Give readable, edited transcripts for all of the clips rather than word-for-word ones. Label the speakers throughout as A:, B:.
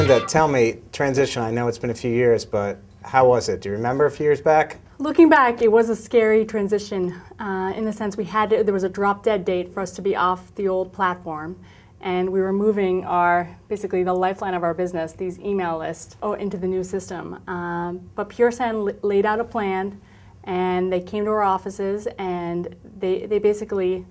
A: Linda, tell me, transition, I know it's been a few years, but how was it? Do you remember a few years back?
B: Looking back, it was a scary transition in the sense there was a drop-dead date for us to be off the old platform, and we were moving basically the lifeline of our business, these email lists, into the new system. But Puresend laid out a plan, and they came to our offices, and they basically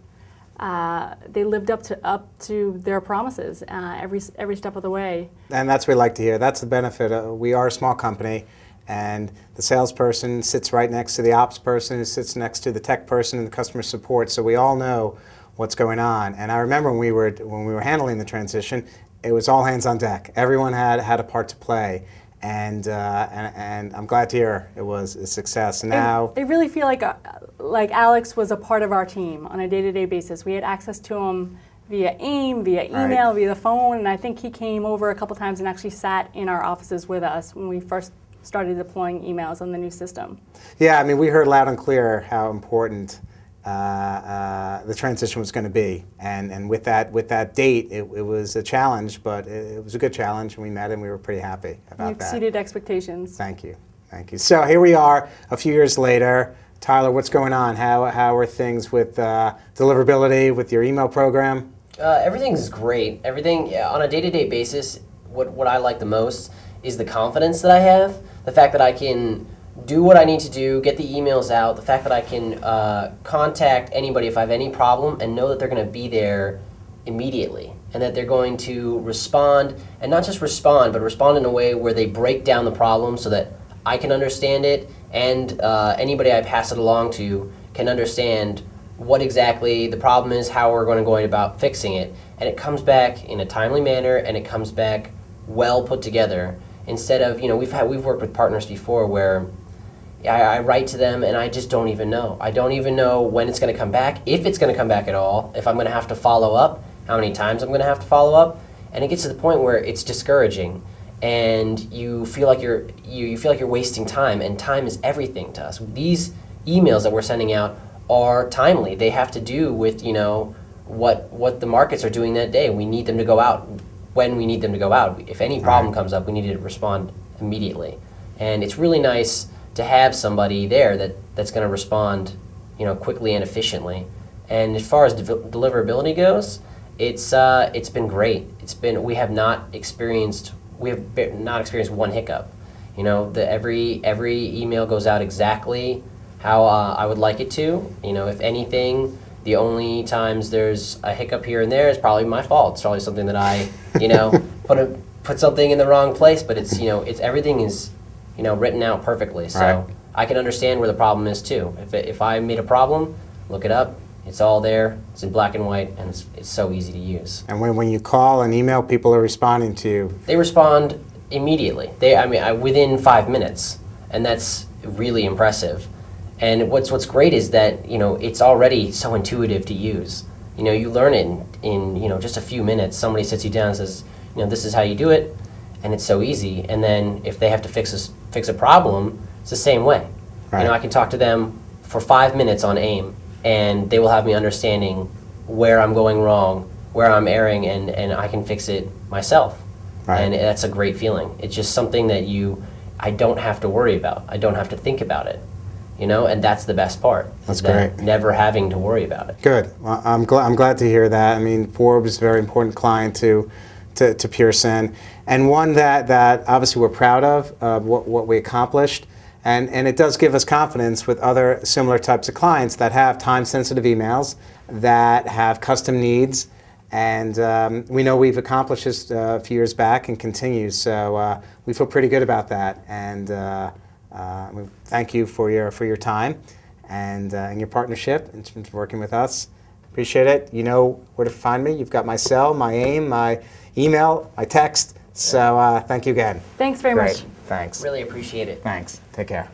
B: they lived up to their promises every step of the way.
A: And that's what we like to hear. That's the benefit. We are a small company, and the salesperson sits right next to the ops person, who sits next to the tech person and the customer support. So we all know what's going on. And I remember when we were handling the transition, it was all hands on deck. Everyone had a part to play. And I'm glad to hear it was a success. And now
B: I really feel like Alex was a part of our team on a day-to-day basis. We had access to him via AIM, via email,
A: right,
B: via the phone, and I think he came over a couple times and actually sat in our offices with us when we first started deploying emails on the new system.
A: Yeah, I mean, we heard loud and clear how important the transition was going to be, and with that date, it was a challenge, but it was a good challenge, and we met, and we were pretty happy about
B: You exceeded expectations.
A: Thank you, thank you. So here we are, a few years later. Tyler, what's going on? How are things with deliverability, with your email program?
C: Everything's great. Everything on a day-to-day basis. What I like the most is the confidence that I have, the fact that I can do what I need to do, get the emails out, the fact that I can contact anybody if I have any problem and know that they're going to be there immediately and that they're going to respond, and not just respond, but respond in a way where they break down the problem so that I can understand it and anybody I pass it along to can understand what exactly the problem is, how we're going to go about fixing it, and it comes back in a timely manner and it comes back well put together. Instead of, we've worked with partners before where I write to them and I just don't even know. I don't even know when it's going to come back, if it's going to come back at all, if I'm going to have to follow up, how many times I'm going to have to follow up, and it gets to the point where it's discouraging, and you feel like you're wasting time, and time is everything to us. These emails that we're sending out are timely. They have to do with what the markets are doing that day. We need them to go out when we need them to go out. If any problem comes up, we need to respond immediately, and it's really nice to have somebody there that's going to respond, quickly and efficiently. And as far as deliverability goes, it's been great. We have not experienced one hiccup. Every email goes out exactly how I would like it to. If anything, the only times there's a hiccup here and there is probably my fault. It's probably something that I, put something in the wrong place. But it's everything is written out perfectly, so
A: right.
C: I can understand where the problem is too. If I made a problem, look it up. It's all there. It's in black and white, and it's so easy to use.
A: And when you call and email, people are responding to you.
C: They respond immediately. Within 5 minutes, and that's really impressive. And what's great is that it's already so intuitive to use. You learn it in just a few minutes. Somebody sits you down and says, this is how you do it. And it's so easy. And then if they have to fix a problem, it's the same way.
A: Right.
C: I can talk to them for 5 minutes on AIM, and they will have me understanding where I'm going wrong, where I'm erring, and I can fix it myself.
A: Right.
C: And that's a great feeling. It's just something that I don't have to worry about. I don't have to think about it. And that's the best part.
A: That's great.
C: Never having to worry about it.
A: Good. Well, I'm glad to hear that. I mean, Forbes is a very important client to Puresend, and one that obviously we're proud of what we accomplished, and it does give us confidence with other similar types of clients that have time-sensitive emails, that have custom needs, and we know we've accomplished this a few years back and continue, so we feel pretty good about that, and we thank you for your time and your partnership and working with us. Appreciate it. You know where to find me. You've got my cell, my AIM, my email, my text. So thank you again.
B: Thanks very much.
A: Thanks.
C: Really appreciate it.
A: Thanks. Take care.